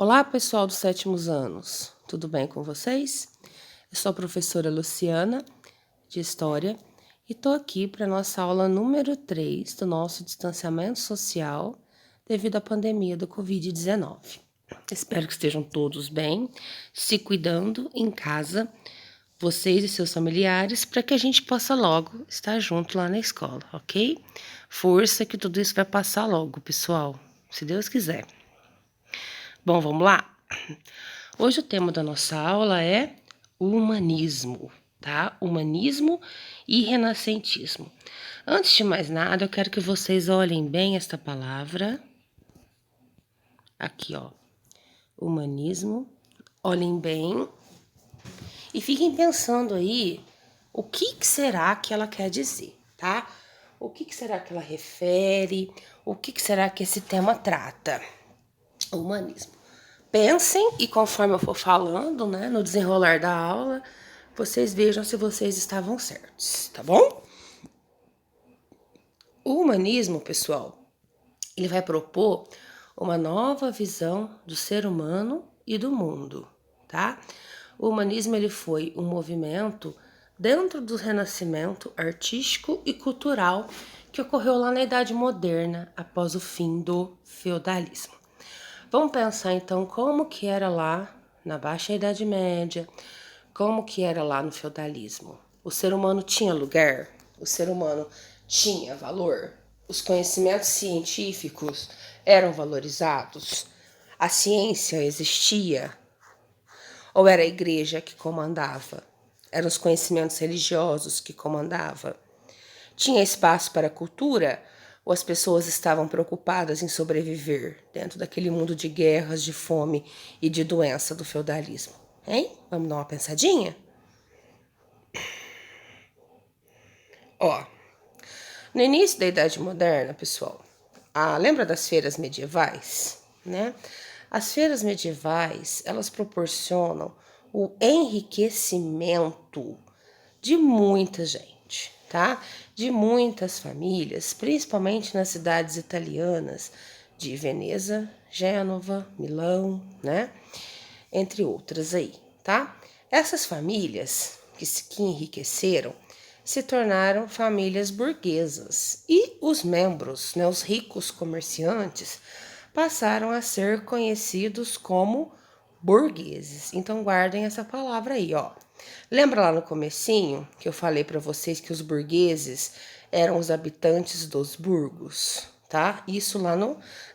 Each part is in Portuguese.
Olá, pessoal dos sétimos anos, tudo bem com vocês? Eu sou a professora Luciana, de História, e estou aqui para a nossa aula número 3 do nosso distanciamento social devido à pandemia do Covid-19. Espero que estejam todos bem, se cuidando em casa, vocês e seus familiares, para que a gente possa logo estar junto lá na escola, ok? Força que tudo isso vai passar logo, pessoal, se Deus quiser. Bom, vamos lá? Hoje o tema da nossa aula é humanismo, tá? Humanismo e renascentismo. Antes de mais nada, eu quero que vocês olhem bem esta palavra. Aqui, ó. Humanismo. Olhem bem e fiquem pensando aí o que será que ela quer dizer, tá? O que será que ela refere? O que será que esse tema trata? Humanismo. Pensem e conforme eu for falando, né, no desenrolar da aula, vocês vejam se vocês estavam certos, tá bom? O humanismo, pessoal, ele vai propor uma nova visão do ser humano e do mundo, tá? O humanismo ele foi um movimento dentro do renascimento artístico e cultural que ocorreu lá na Idade Moderna, após o fim do feudalismo. Vamos pensar então como que era lá na Baixa Idade Média, como que era lá no feudalismo. O ser humano tinha lugar? O ser humano tinha valor? Os conhecimentos científicos eram valorizados? A ciência existia? Ou era a igreja que comandava? Eram os conhecimentos religiosos que comandava? Tinha espaço para a cultura? Ou as pessoas estavam preocupadas em sobreviver dentro daquele mundo de guerras, de fome e de doença do feudalismo? Hein? Vamos dar uma pensadinha? Ó, no início da Idade Moderna, pessoal, lembra das feiras medievais, né? As feiras medievais, elas proporcionam o enriquecimento de muita gente, tá? De muitas famílias, principalmente nas cidades italianas de Veneza, Gênova, Milão, né? Entre outras aí, tá? Essas famílias que enriqueceram se tornaram famílias burguesas e os membros, né, os ricos comerciantes, passaram a ser conhecidos como burgueses. Então guardem essa palavra aí, ó. Lembra lá no comecinho que eu falei para vocês que os burgueses eram os habitantes dos burgos, tá? Isso lá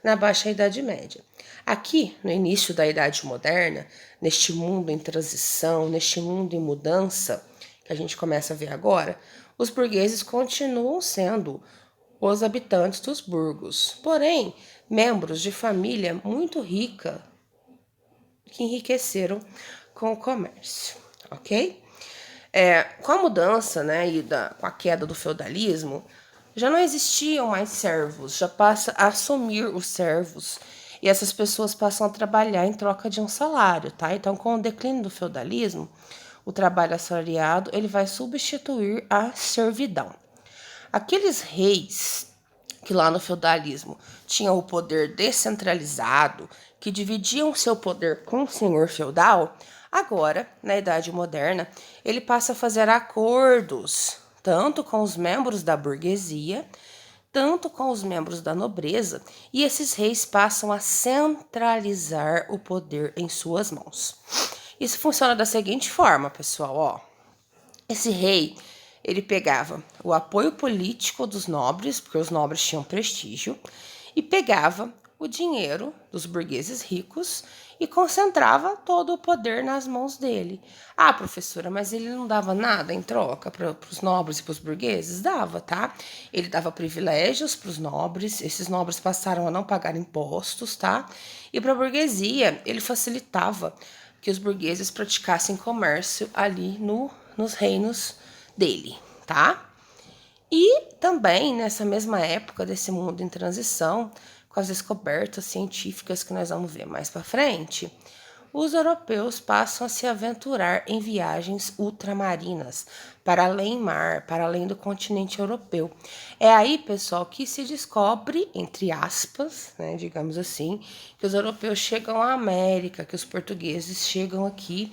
na Baixa Idade Média. Aqui, no início da Idade Moderna, neste mundo em transição, neste mundo em mudança, que a gente começa a ver agora, os burgueses continuam sendo os habitantes dos burgos, porém, membros de família muito rica que enriqueceram com o comércio, ok? Com a mudança, né, com a queda do feudalismo, já não existiam mais servos, já passa a assumir os servos e essas pessoas passam a trabalhar em troca de um salário, tá? Então, com o declínio do feudalismo, o trabalho assalariado ele vai substituir a servidão. Aqueles reis que lá no feudalismo tinham o poder descentralizado, que dividiam seu poder com o senhor feudal, agora, na Idade Moderna, ele passa a fazer acordos, tanto com os membros da burguesia, tanto com os membros da nobreza, e esses reis passam a centralizar o poder em suas mãos. Isso funciona da seguinte forma, pessoal, ó. Esse rei, ele pegava o apoio político dos nobres, porque os nobres tinham prestígio, e pegava o dinheiro dos burgueses ricos e concentrava todo o poder nas mãos dele. Ah, professora, mas ele não dava nada em troca para os nobres e para os burgueses? Dava, tá? Ele dava privilégios para os nobres, esses nobres passaram a não pagar impostos, tá? E para a burguesia, ele facilitava que os burgueses praticassem comércio ali nos reinos dele, tá? E também nessa mesma época desse mundo em transição, com as descobertas científicas que nós vamos ver mais para frente, os europeus passam a se aventurar em viagens ultramarinas, para além mar, para além do continente europeu. É aí, pessoal, que se descobre, entre aspas, né, digamos assim, que os europeus chegam à América, que os portugueses chegam aqui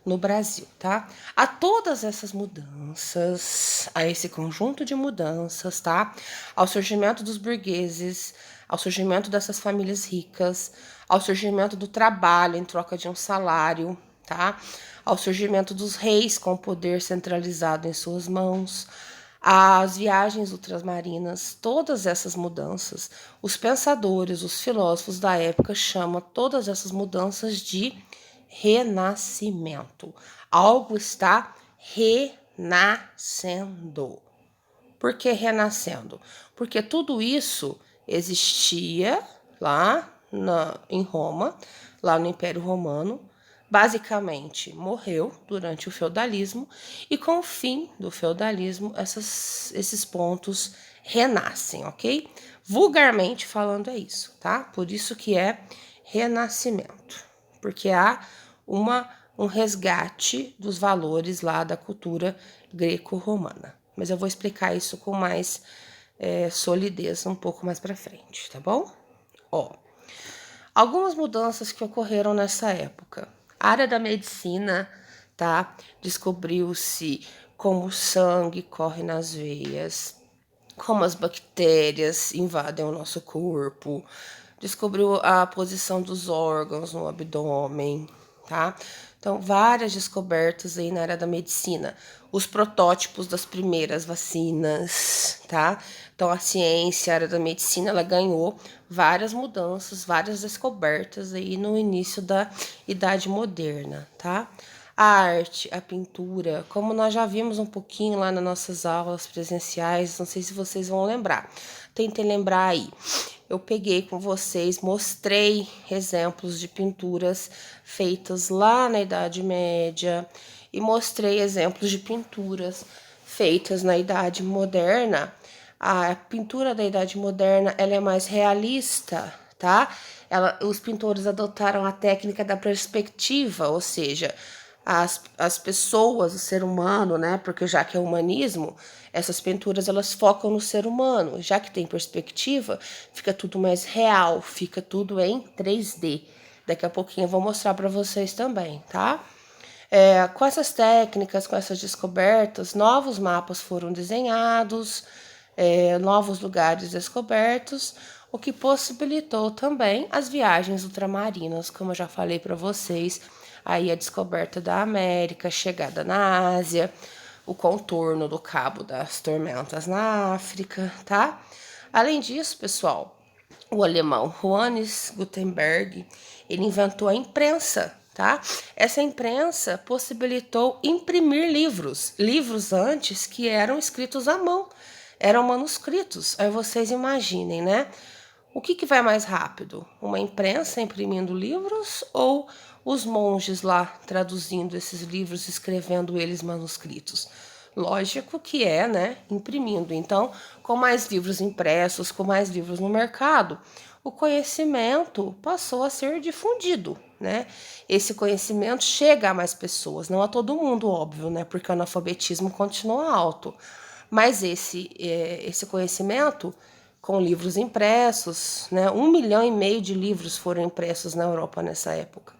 no Brasil, tá? A todas essas mudanças, a esse conjunto de mudanças, tá? Ao surgimento dos burgueses, ao surgimento dessas famílias ricas, ao surgimento do trabalho em troca de um salário, tá? Ao surgimento dos reis com o poder centralizado em suas mãos, as viagens ultramarinas, todas essas mudanças, os pensadores, os filósofos da época chamam todas essas mudanças de renascimento. Algo está renascendo. Por que renascendo? Porque tudo isso existia lá em Roma, lá no Império Romano, basicamente morreu durante o feudalismo e com o fim do feudalismo esses pontos renascem, ok? Vulgarmente falando é isso, tá? Por isso que é renascimento, porque há um resgate dos valores lá da cultura greco-romana. Mas eu vou explicar isso com mais solidez um pouco mais para frente, tá bom? Ó, algumas mudanças que ocorreram nessa época. A área da medicina, tá? Descobriu-se como o sangue corre nas veias, como as bactérias invadem o nosso corpo, descobriu a posição dos órgãos no abdômen, tá? Então, várias descobertas aí na área da medicina. Os protótipos das primeiras vacinas, tá? Então, a ciência, a área da medicina, ela ganhou várias mudanças, várias descobertas aí no início da Idade Moderna, tá? A arte, a pintura, como nós já vimos um pouquinho lá nas nossas aulas presenciais, não sei se vocês vão lembrar. Tentem lembrar aí. Eu peguei com vocês, mostrei exemplos de pinturas feitas lá na Idade Média e mostrei exemplos de pinturas feitas na Idade Moderna. A pintura da Idade Moderna, ela é mais realista, tá? Os pintores adotaram a técnica da perspectiva, ou seja, as pessoas, o ser humano, né? Porque já que é humanismo, essas pinturas elas focam no ser humano. Já que tem perspectiva, fica tudo mais real, fica tudo em 3D. Daqui a pouquinho eu vou mostrar para vocês também, tá? Com essas técnicas, com essas descobertas, novos mapas foram desenhados, novos lugares descobertos, o que possibilitou também as viagens ultramarinas, como eu já falei para vocês, aí a descoberta da América, chegada na Ásia, o contorno do Cabo das Tormentas na África, tá? Além disso, pessoal, o alemão Johannes Gutenberg, ele inventou a imprensa, tá? Essa imprensa possibilitou imprimir livros antes que eram escritos à mão, eram manuscritos. Aí vocês imaginem, né? O que vai mais rápido? Uma imprensa imprimindo livros ou os monges lá traduzindo esses livros, escrevendo eles manuscritos? Lógico que é, né? Imprimindo. Então, com mais livros impressos, com mais livros no mercado, o conhecimento passou a ser difundido, né? Esse conhecimento chega a mais pessoas, não a todo mundo, óbvio, né? Porque o analfabetismo continua alto. Mas esse conhecimento com livros impressos, né? 1,5 milhão de livros foram impressos na Europa nessa época.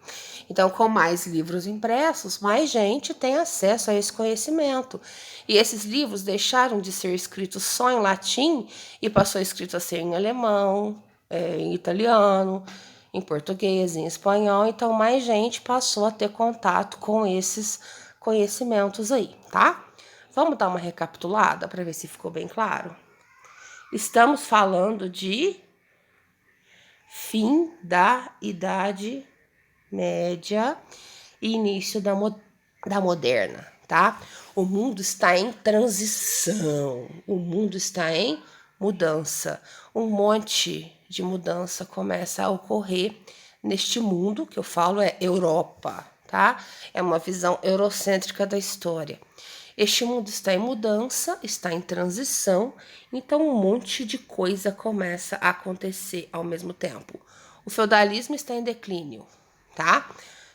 Então, com mais livros impressos, mais gente tem acesso a esse conhecimento. E esses livros deixaram de ser escritos só em latim e passou escrito a ser em alemão, em italiano, em português, em espanhol. Então, mais gente passou a ter contato com esses conhecimentos aí, tá? Vamos dar uma recapitulada para ver se ficou bem claro? Estamos falando de fim da Idade Média e início da moderna, tá? O mundo está em transição, o mundo está em mudança. Um monte de mudança começa a ocorrer neste mundo, que eu falo é Europa, tá? É uma visão eurocêntrica da história. Este mundo está em mudança, está em transição, então um monte de coisa começa a acontecer ao mesmo tempo. O feudalismo está em declínio, tá?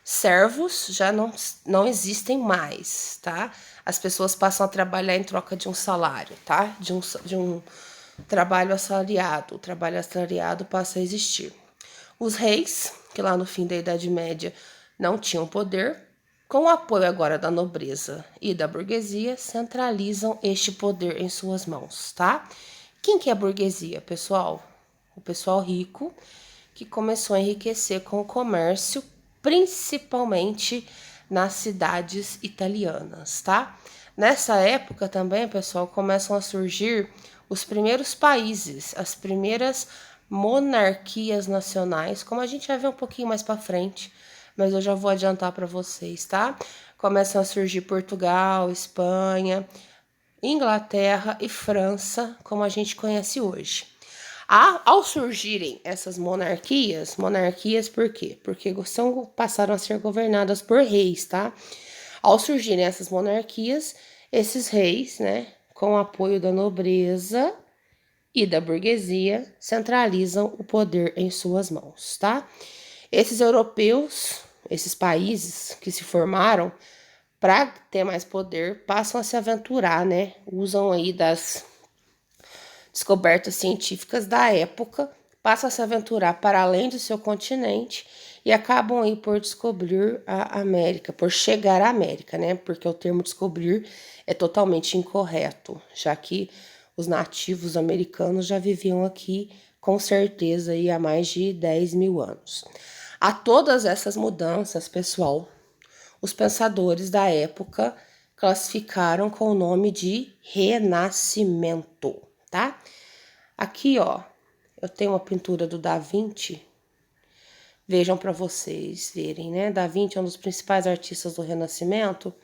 Servos já não existem mais, tá? As pessoas passam a trabalhar em troca de um salário, tá? De um trabalho assalariado. O trabalho assalariado passa a existir. Os reis, que lá no fim da Idade Média não tinham poder, com o apoio agora da nobreza e da burguesia, centralizam este poder em suas mãos, tá? Quem que é a burguesia, pessoal? O pessoal rico que começou a enriquecer com o comércio, principalmente nas cidades italianas, tá? Nessa época também, pessoal, começam a surgir os primeiros países, as primeiras monarquias nacionais, como a gente vai ver um pouquinho mais para frente, mas eu já vou adiantar para vocês, tá? Começam a surgir Portugal, Espanha, Inglaterra e França, como a gente conhece hoje. Ao surgirem essas monarquias por quê? Porque passaram a ser governadas por reis, tá? Ao surgirem essas monarquias, esses reis, né, com o apoio da nobreza e da burguesia, centralizam o poder em suas mãos, tá? Esses europeus, esses países que se formaram para ter mais poder, passam a se aventurar, né? Usam aí das descobertas científicas da época, passam a se aventurar para além do seu continente e acabam aí por descobrir a América, por chegar à América, né? Porque o termo descobrir é totalmente incorreto, já que os nativos americanos já viviam aqui com certeza aí há mais de 10 mil anos. A todas essas mudanças, pessoal, os pensadores da época classificaram com o nome de Renascimento, tá? Aqui, ó, eu tenho uma pintura do Da Vinci. Vejam para vocês verem, né? Da Vinci é um dos principais artistas do Renascimento.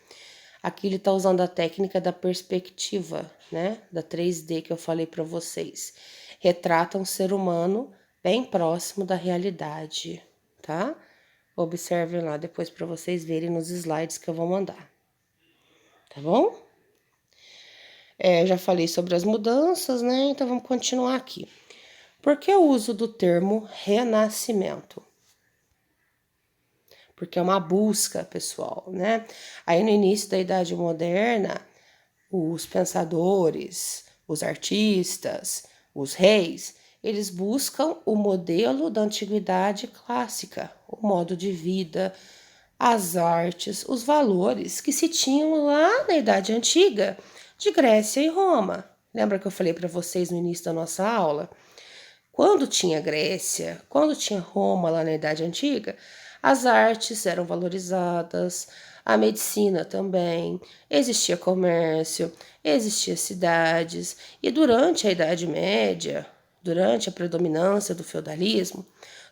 Aqui ele está usando a técnica da perspectiva, né? Da 3D que eu falei para vocês. Retrata um ser humano bem próximo da realidade, tá? Observem lá depois para vocês verem nos slides que eu vou mandar. Tá bom? Já falei sobre as mudanças, né? Então vamos continuar aqui. Por que o uso do termo renascimento? Porque é uma busca, pessoal, né? Aí no início da Idade Moderna, os pensadores, os artistas, os reis, eles buscam o modelo da antiguidade clássica, o modo de vida, as artes, os valores que se tinham lá na Idade Antiga, de Grécia e Roma. Lembra que eu falei para vocês no início da nossa aula? Quando tinha Grécia, quando tinha Roma lá na Idade Antiga, as artes eram valorizadas, a medicina também, existia comércio, existia cidades, e durante a Idade Média, durante a predominância do feudalismo,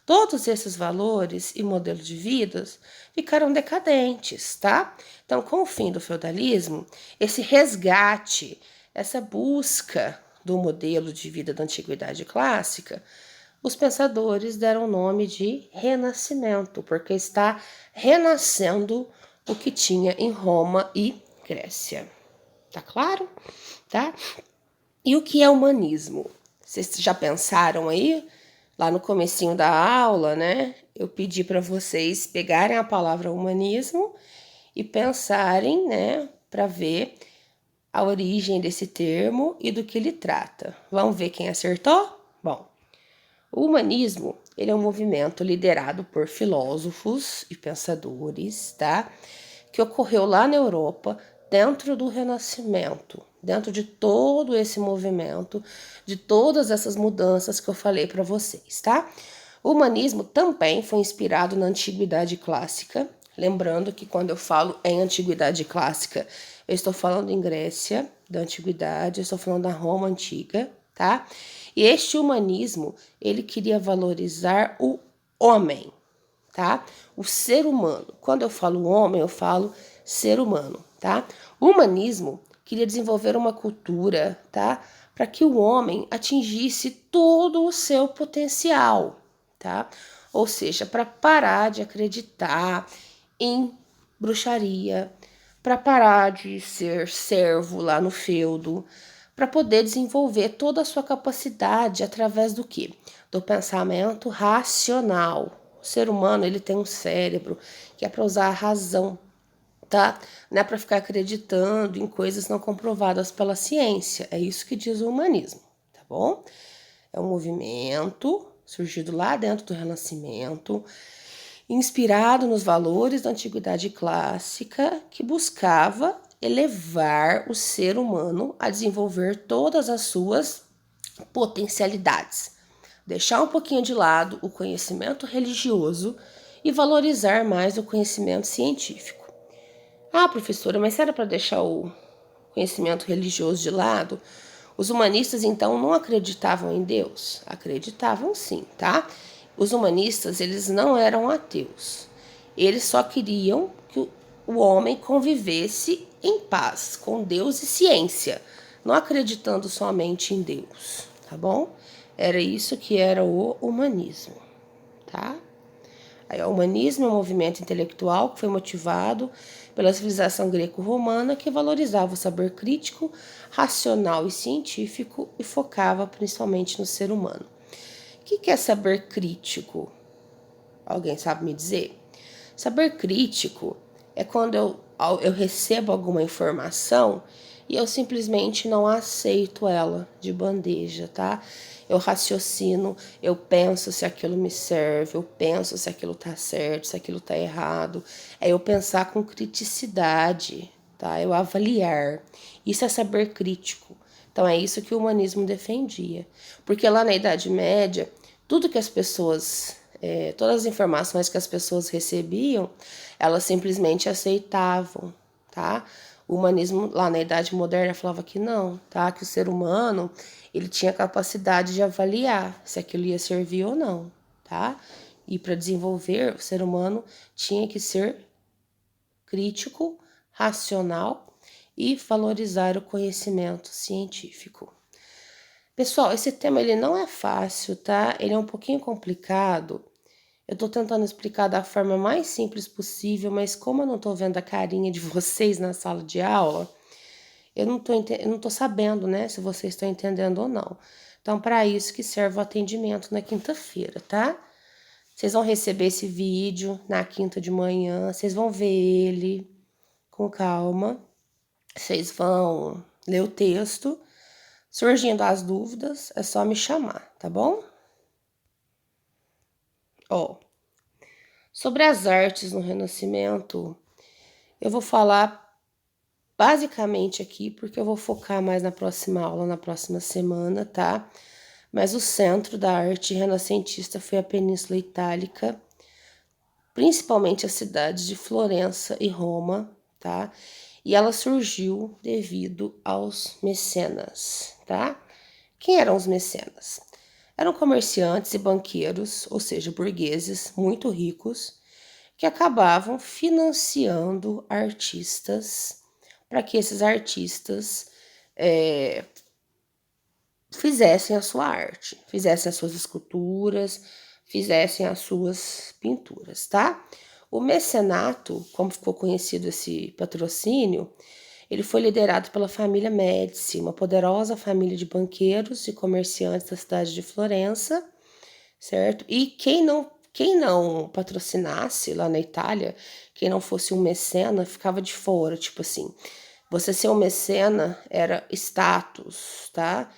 todos esses valores e modelos de vida ficaram decadentes, tá? Então, com o fim do feudalismo, esse resgate, essa busca do modelo de vida da antiguidade clássica, os pensadores deram o nome de Renascimento, porque está renascendo o que tinha em Roma e Grécia. Tá claro? Tá? E o que é humanismo? Vocês já pensaram aí? Lá no comecinho da aula, né? Eu pedi para vocês pegarem a palavra humanismo e pensarem, né, para ver a origem desse termo e do que ele trata. Vamos ver quem acertou? Bom, o humanismo, ele é um movimento liderado por filósofos e pensadores, tá? Que ocorreu lá na Europa, dentro do Renascimento, dentro de todo esse movimento, de todas essas mudanças que eu falei para vocês, tá? O humanismo também foi inspirado na Antiguidade Clássica, lembrando que quando eu falo em Antiguidade Clássica, eu estou falando em Grécia, da Antiguidade, eu estou falando da Roma Antiga, tá? E este humanismo, ele queria valorizar o homem, tá? O ser humano. Quando eu falo homem, eu falo ser humano, tá? O humanismo queria desenvolver uma cultura, tá? Para que o homem atingisse todo o seu potencial, tá? Ou seja, para parar de acreditar em bruxaria, para parar de ser servo lá no feudo, para poder desenvolver toda a sua capacidade através do quê? Do pensamento racional, ou ser humano, ele tem um cérebro que é para usar a razão, tá? Não é para ficar acreditando em coisas não comprovadas pela ciência. É isso que diz o humanismo, tá bom? É um movimento surgido lá dentro do Renascimento, inspirado nos valores da antiguidade clássica, que buscava elevar o ser humano a desenvolver todas as suas potencialidades, deixar um pouquinho de lado o conhecimento religioso e valorizar mais o conhecimento científico. Ah, professora, mas se era para deixar o conhecimento religioso de lado, os humanistas então não acreditavam em Deus? Acreditavam sim, tá? Os humanistas, eles não eram ateus. Eles só queriam que o homem convivesse em paz com Deus e ciência, não acreditando somente em Deus, tá bom? Era isso que era o humanismo, tá? Aí, o humanismo é um movimento intelectual que foi motivado pela civilização greco-romana que valorizava o saber crítico, racional e científico e focava principalmente no ser humano. O que é saber crítico? Alguém sabe me dizer? Saber crítico é quando eu recebo alguma informação e eu simplesmente não aceito ela de bandeja, tá? Eu raciocino, eu penso se aquilo me serve, eu penso se aquilo tá certo, se aquilo tá errado. É eu pensar com criticidade, tá? Eu avaliar. Isso é saber crítico. Então é isso que o humanismo defendia. Porque lá na Idade Média, tudo que as pessoas, todas as informações que as pessoas recebiam, elas simplesmente aceitavam, tá? O humanismo lá na Idade Moderna falava que não, tá? Que o ser humano, ele tinha capacidade de avaliar se aquilo ia servir ou não, tá? E para desenvolver, o ser humano tinha que ser crítico, racional e valorizar o conhecimento científico. Pessoal, esse tema ele não é fácil, tá? Ele é um pouquinho complicado. Eu tô tentando explicar da forma mais simples possível, mas como eu não tô vendo a carinha de vocês na sala de aula, eu não tô sabendo, né, se vocês estão entendendo ou não. Então, para isso que serve o atendimento na quinta-feira, tá? Vocês vão receber esse vídeo na quinta de manhã, vocês vão ver ele com calma, vocês vão ler o texto. Surgindo as dúvidas, é só me chamar, tá bom? Ó, sobre as artes no Renascimento, eu vou falar basicamente aqui, porque eu vou focar mais na próxima aula, na próxima semana, tá? Mas o centro da arte renascentista foi a Península Itálica, principalmente as cidades de Florença e Roma, tá? E ela surgiu devido aos mecenas, tá? Quem eram os mecenas? Eram comerciantes e banqueiros, ou seja, burgueses muito ricos, que acabavam financiando artistas para que esses artistas fizessem a sua arte, fizessem as suas esculturas, fizessem as suas pinturas, tá? O mecenato, como ficou conhecido esse patrocínio, ele foi liderado pela família Médici, uma poderosa família de banqueiros e comerciantes da cidade de Florença, certo? E quem não patrocinasse lá na Itália, quem não fosse um mecena, ficava de fora, tipo assim. Você ser um mecena era status, tá?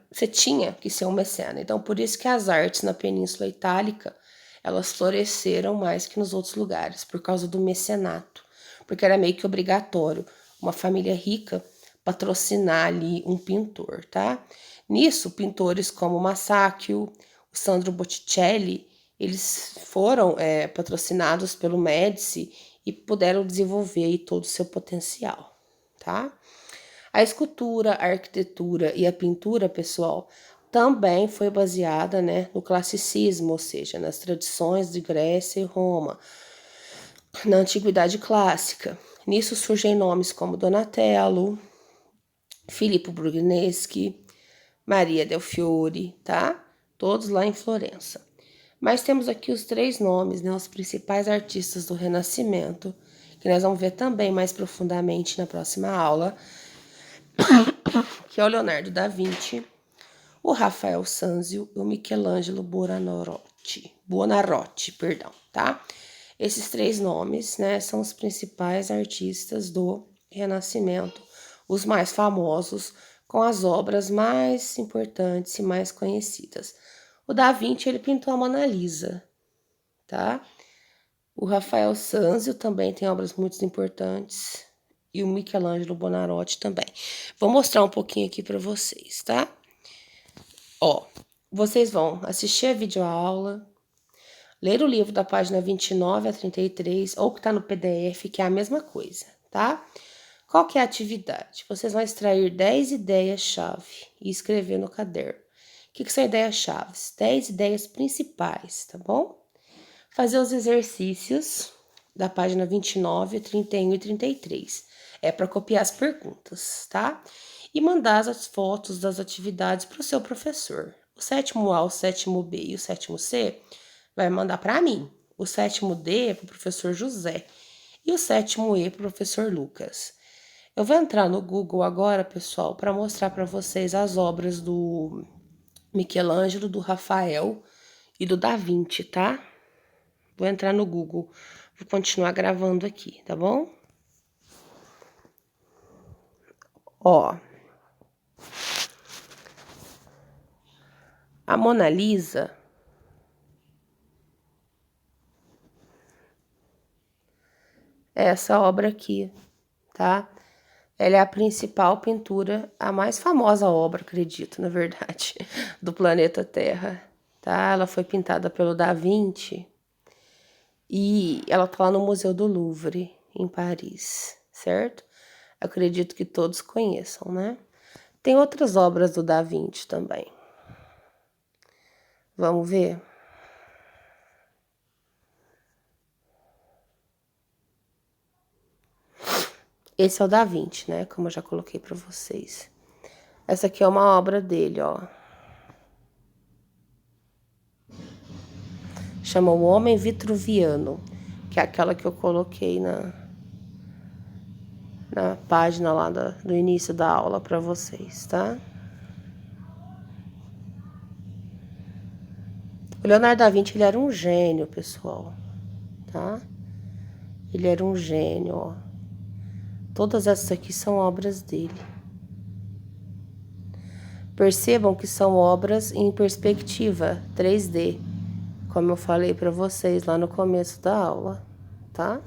Você tinha que ser um mecena. Então, por isso que as artes na Península Itálica, elas floresceram mais que nos outros lugares, por causa do mecenato. Porque era meio que obrigatório uma família rica patrocinar ali um pintor, tá? Nisso, pintores como Masaccio, o Sandro Botticelli, eles foram patrocinados pelo Médici e puderam desenvolver aí todo o seu potencial, tá? A escultura, a arquitetura e a pintura, pessoal, também foi baseada, né, no classicismo, ou seja, nas tradições de Grécia e Roma, na Antiguidade Clássica. Nisso surgem nomes como Donatello, Filippo Brunelleschi, Maria del Fiore, tá? Todos lá em Florença. Mas temos aqui os três nomes, né, os principais artistas do Renascimento, que nós vamos ver também mais profundamente na próxima aula, que é o Leonardo da Vinci, o Rafael Sanzio e o Michelangelo Buonarroti. Buonarroti, perdão, tá? Esses três nomes, né, são os principais artistas do Renascimento, os mais famosos, com as obras mais importantes e mais conhecidas. O Da Vinci, ele pintou a Mona Lisa, tá? O Rafael Sanzio também tem obras muito importantes. E o Michelangelo Buonarroti também. Vou mostrar um pouquinho aqui para vocês, tá? Ó, vocês vão assistir a videoaula, ler o livro da página 29 a 33, ou que tá no PDF, que é a mesma coisa, tá? Qual que é a atividade? Vocês vão extrair 10 ideias-chave e escrever no caderno. O que são ideias-chave? 10 ideias principais, tá bom? Fazer os exercícios da página 29, 31 e 33. É para copiar as perguntas, tá? E mandar as fotos das atividades para o seu professor. O sétimo A, o sétimo B e o sétimo C vai mandar para mim. O sétimo D é para o professor José. E o sétimo E para o professor Lucas. Eu vou entrar no Google agora, pessoal, para mostrar para vocês as obras do Michelangelo, do Rafael e do Da Vinci, tá? Vou entrar no Google, vou continuar gravando aqui, tá bom? Ó. A Mona Lisa é essa obra aqui, tá? Ela é a principal pintura, a mais famosa obra, acredito, na verdade, do planeta Terra, tá? Ela foi pintada pelo Da Vinci e ela tá lá no Museu do Louvre, em Paris, certo? Acredito que todos conheçam, né? Tem outras obras do Da Vinci também. Vamos ver? Esse é o Da Vinci, né? Como eu já coloquei para vocês. Essa aqui é uma obra dele, ó. Chama O Homem Vitruviano, que é aquela que eu coloquei na página lá do início da aula para vocês, tá? O Leonardo da Vinci, ele era um gênio, pessoal, tá? Ele era um gênio, ó. Todas essas aqui são obras dele. Percebam que são obras em perspectiva 3D, como eu falei para vocês lá no começo da aula, tá?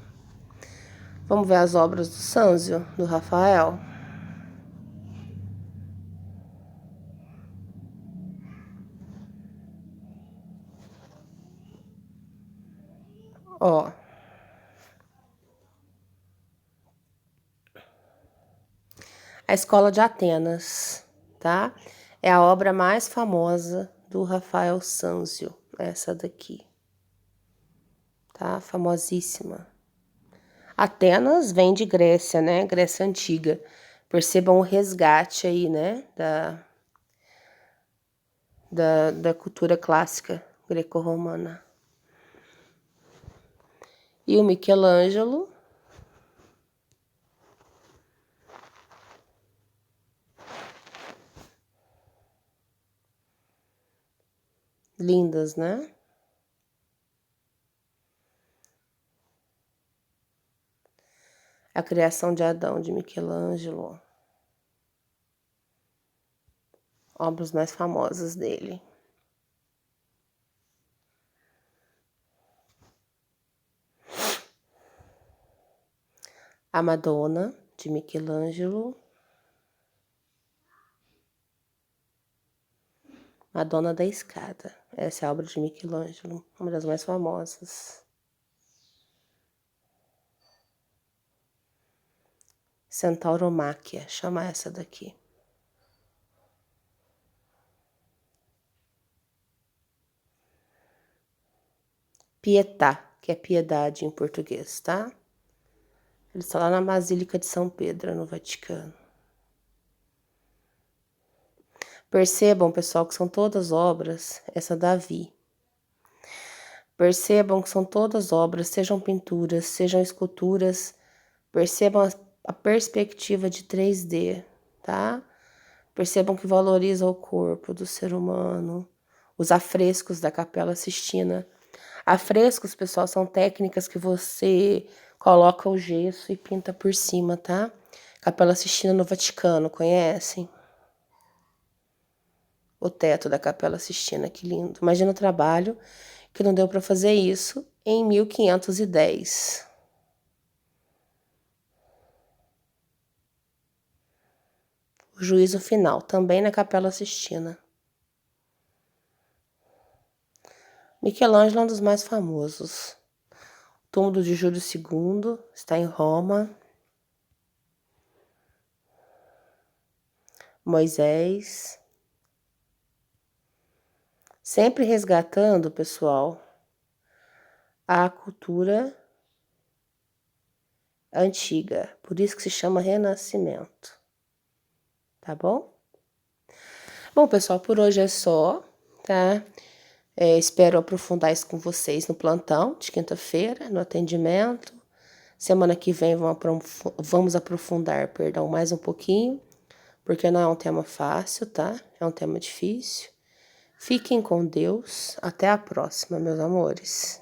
Vamos ver as obras do Sanzio, do Rafael. Ó. A Escola de Atenas, tá? É a obra mais famosa do Rafael Sanzio, essa daqui. Tá? Famosíssima. Atenas vem de Grécia, né? Grécia Antiga. Percebam o resgate aí, né? Da cultura clássica greco-romana. E o Michelangelo. Lindas, né? A Criação de Adão, de Michelangelo. Obras mais famosas dele. A Madonna, de Michelangelo. Madonna da Escada. Essa é a obra de Michelangelo, uma das mais famosas. Centauromáquia, chama essa daqui. Pietà, que é piedade em português, tá? Ele está lá na Basílica de São Pedro, no Vaticano. Percebam, pessoal, que são todas obras, essa Davi. Percebam que são todas obras, sejam pinturas, sejam esculturas. Percebam a perspectiva de 3D, tá? Percebam que valoriza o corpo do ser humano, Os afrescos da Capela Sistina. Afrescos, pessoal, são técnicas que você coloca o gesso e pinta por cima, tá? Capela Sistina no Vaticano, conhecem? O teto da Capela Sistina, que lindo. Imagina o trabalho que não deu para fazer isso em 1510. O juízo final, também na Capela Sistina. Michelangelo é um dos mais famosos. O túmulo de Júlio II está em Roma. Moisés. Sempre resgatando, pessoal, a cultura antiga. Por isso que se chama Renascimento. Tá bom? Bom, pessoal, por hoje é só, tá? Espero aprofundar isso com vocês no plantão de quinta-feira, no atendimento. Semana que vem vamos aprofundar, perdão, mais um pouquinho, porque não é um tema fácil, tá? É um tema difícil. Fiquem com Deus. Até a próxima, meus amores.